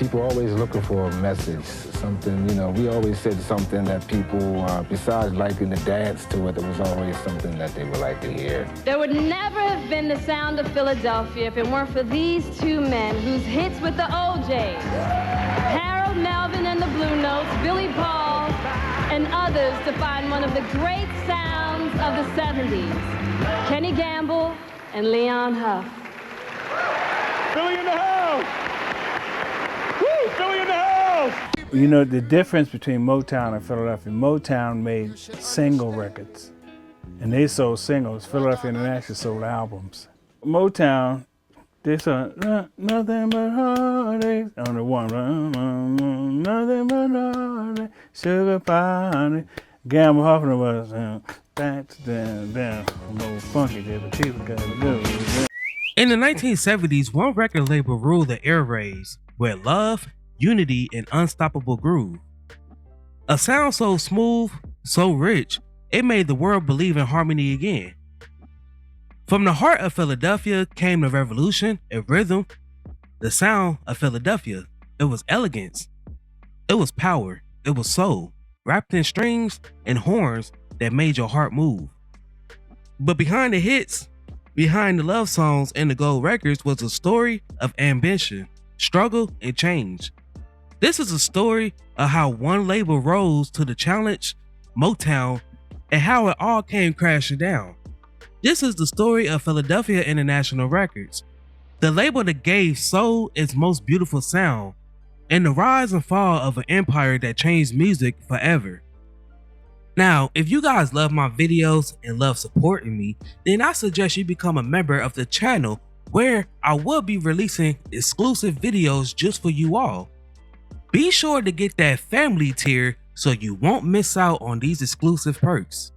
people always looking for a message, something, you know, we always said something that people, besides liking to dance to it, there was always something that they would like to hear. There would never have been the sound of Philadelphia if it weren't for these two men whose hits with the OJs, Harold Melvin and the Blue Notes, Billy Paul, and others define one of the great sounds of the 70s, Kenny Gamble and Leon Huff. Philly in the house! Woo! Philly in the house! You know, the difference between Motown and Philadelphia, Motown made single records, and they sold singles. Philadelphia International sold albums. Motown, they sold nothing but heartaches on the one, nothing but heartaches, sugar pie. Gamble Hoffman was that's down, more funky than the people gotta do. In the 1970s, one record label ruled the airwaves with Love, Unity, and Unstoppable Groove. A sound so smooth, so rich, it made the world believe in harmony again. From the heart of Philadelphia came the revolution and rhythm. The sound of Philadelphia, it was elegance, it was power, it was soul, wrapped in strings and horns that made your heart move. But behind the hits, behind the love songs and the gold records was a story of ambition, struggle, and change. This is a story of how one label rose to the challenge, Motown, and how it all came crashing down. This is the story of Philadelphia International Records, the label that gave soul its most beautiful sound, and the rise and fall of an empire that changed music forever. Now, if you guys love my videos and love supporting me, then I suggest you become a member of the channel where I will be releasing exclusive videos just for you all. Be sure to get that family tier so you won't miss out on these exclusive perks.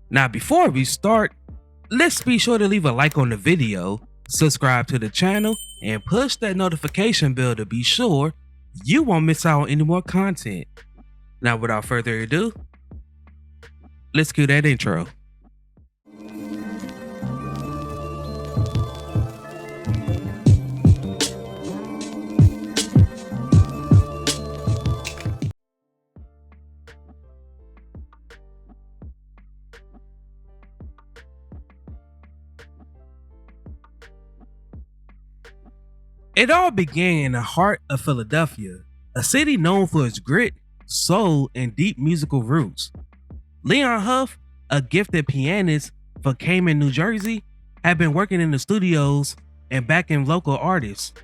Now, before we start, let's be sure to leave a like on the video, subscribe to the channel, and push that notification bell to be sure you won't miss out on any more content. Now, without further ado, let's cue that intro. It all began in the heart of Philadelphia, a city known for its grit, soul, and deep musical roots. Leon Huff, a gifted pianist for Cayman, New Jersey, had been working in the studios and backing local artists.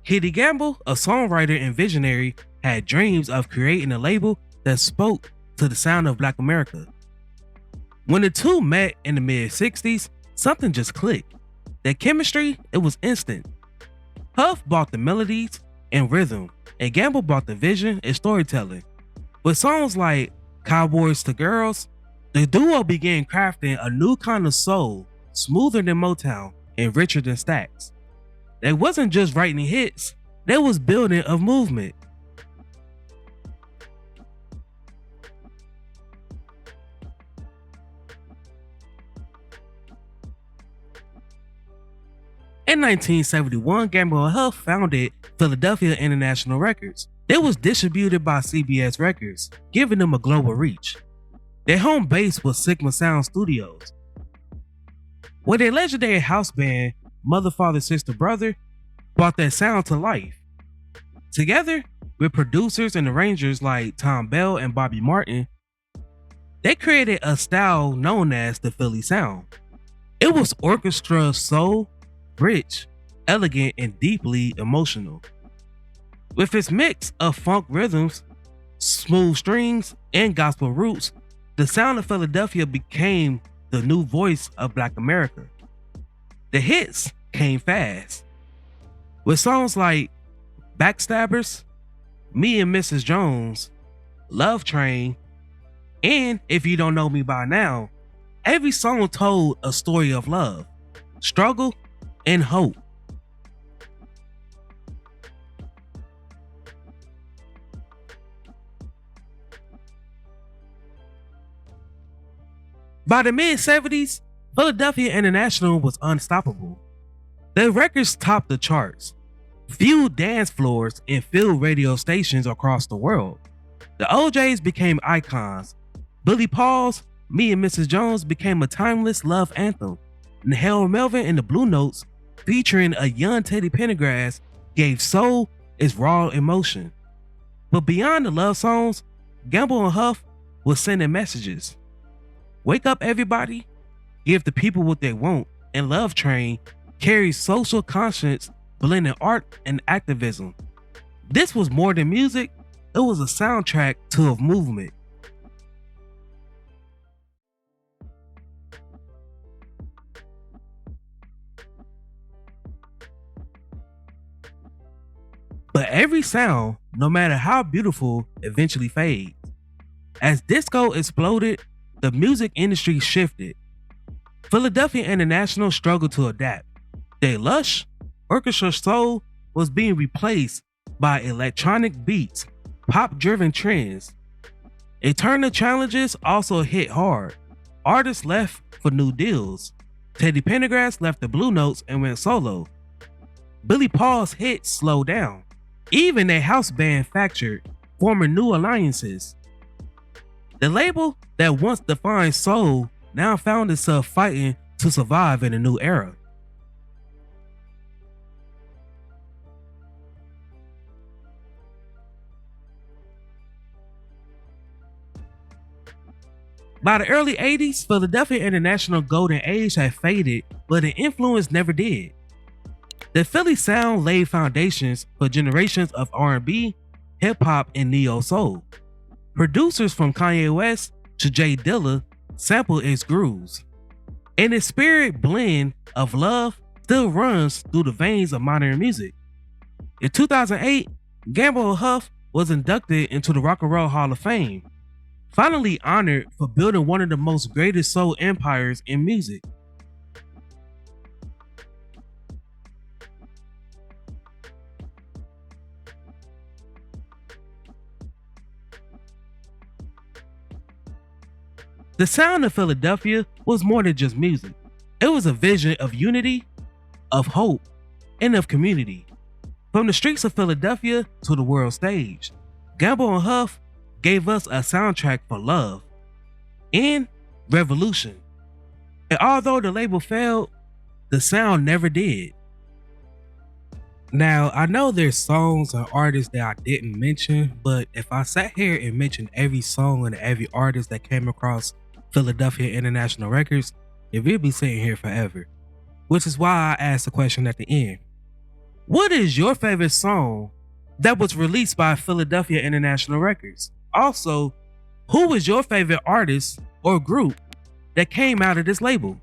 Kenny Gamble, a songwriter and visionary, had dreams of creating a label that spoke to the sound of Black America. When the two met in the mid-60s, something just clicked. Their chemistry, it was instant. Huff brought the melodies and rhythm, and Gamble brought the vision and storytelling. With songs like Cowboys to Girls, the duo began crafting a new kind of soul, smoother than Motown and richer than Stax. They wasn't just writing hits, they was building a movement. In 1971, Gamble and Huff founded Philadelphia International Records. It was distributed by CBS Records, giving them a global reach. Their home base was Sigma Sound Studios, where their legendary house band, Mother, Father, Sister, Brother, brought their sound to life. Together with producers and arrangers like Tom Bell and Bobby Martin, they created a style known as the Philly Sound. It was orchestra soul, rich, elegant, and deeply emotional. With its mix of funk rhythms, smooth strings, and gospel roots, the sound of Philadelphia became the new voice of Black America. The hits came fast, with songs like Backstabbers, Me and Mrs. Jones, Love Train, and If You Don't Know Me By Now. Every song told a story of love, struggle, and hope. By the mid-70s, Philadelphia International was unstoppable. Their records topped the charts, fueled dance floors and filled radio stations across the world. The OJs became icons. Billy Paul's Me and Mrs. Jones became a timeless love anthem. And Harold Melvin and the Blue Notes, featuring a young Teddy Pendergrass, gave soul its raw emotion. But beyond the love songs, Gamble and Huff was sending messages. Wake up, everybody. Give the people what they want. And Love Train carries social conscience, blending art and activism. This was more than music, it was a soundtrack to a movement. But every sound, no matter how beautiful, eventually fades. As disco exploded, the music industry shifted. Philadelphia International struggled to adapt. Their lush, orchestra soul was being replaced by electronic beats, pop-driven trends. Eternal challenges also hit hard. Artists left for new deals. Teddy Pendergrass left the Blue Notes and went solo. Billy Paul's hits slowed down. Even a house band fractured, forming new alliances. The label that once defined soul now found itself fighting to survive in a new era. By the early 80s, Philadelphia International golden age had faded, but the influence never did. The Philly sound laid foundations for generations of R&B, hip-hop, and neo-soul. Producers from Kanye West to Jay Dilla sampled its grooves. And its spirit blend of love still runs through the veins of modern music. In 2008, Gamble and Huff was inducted into the Rock and Roll Hall of Fame, finally honored for building one of the most greatest soul empires in music. The sound of Philadelphia was more than just music. It was a vision of unity, of hope, and of community. From the streets of Philadelphia to the world stage, Gamble and Huff gave us a soundtrack for love and revolution. And although the label failed, the sound never did. Now, I know there's songs and artists that I didn't mention, but if I sat here and mentioned every song and every artist that came across Philadelphia International Records, it will be sitting here forever. Which is why I asked the question at the end. What is your favorite song that was released by Philadelphia International Records? Also, who was your favorite artist or group that came out of this label?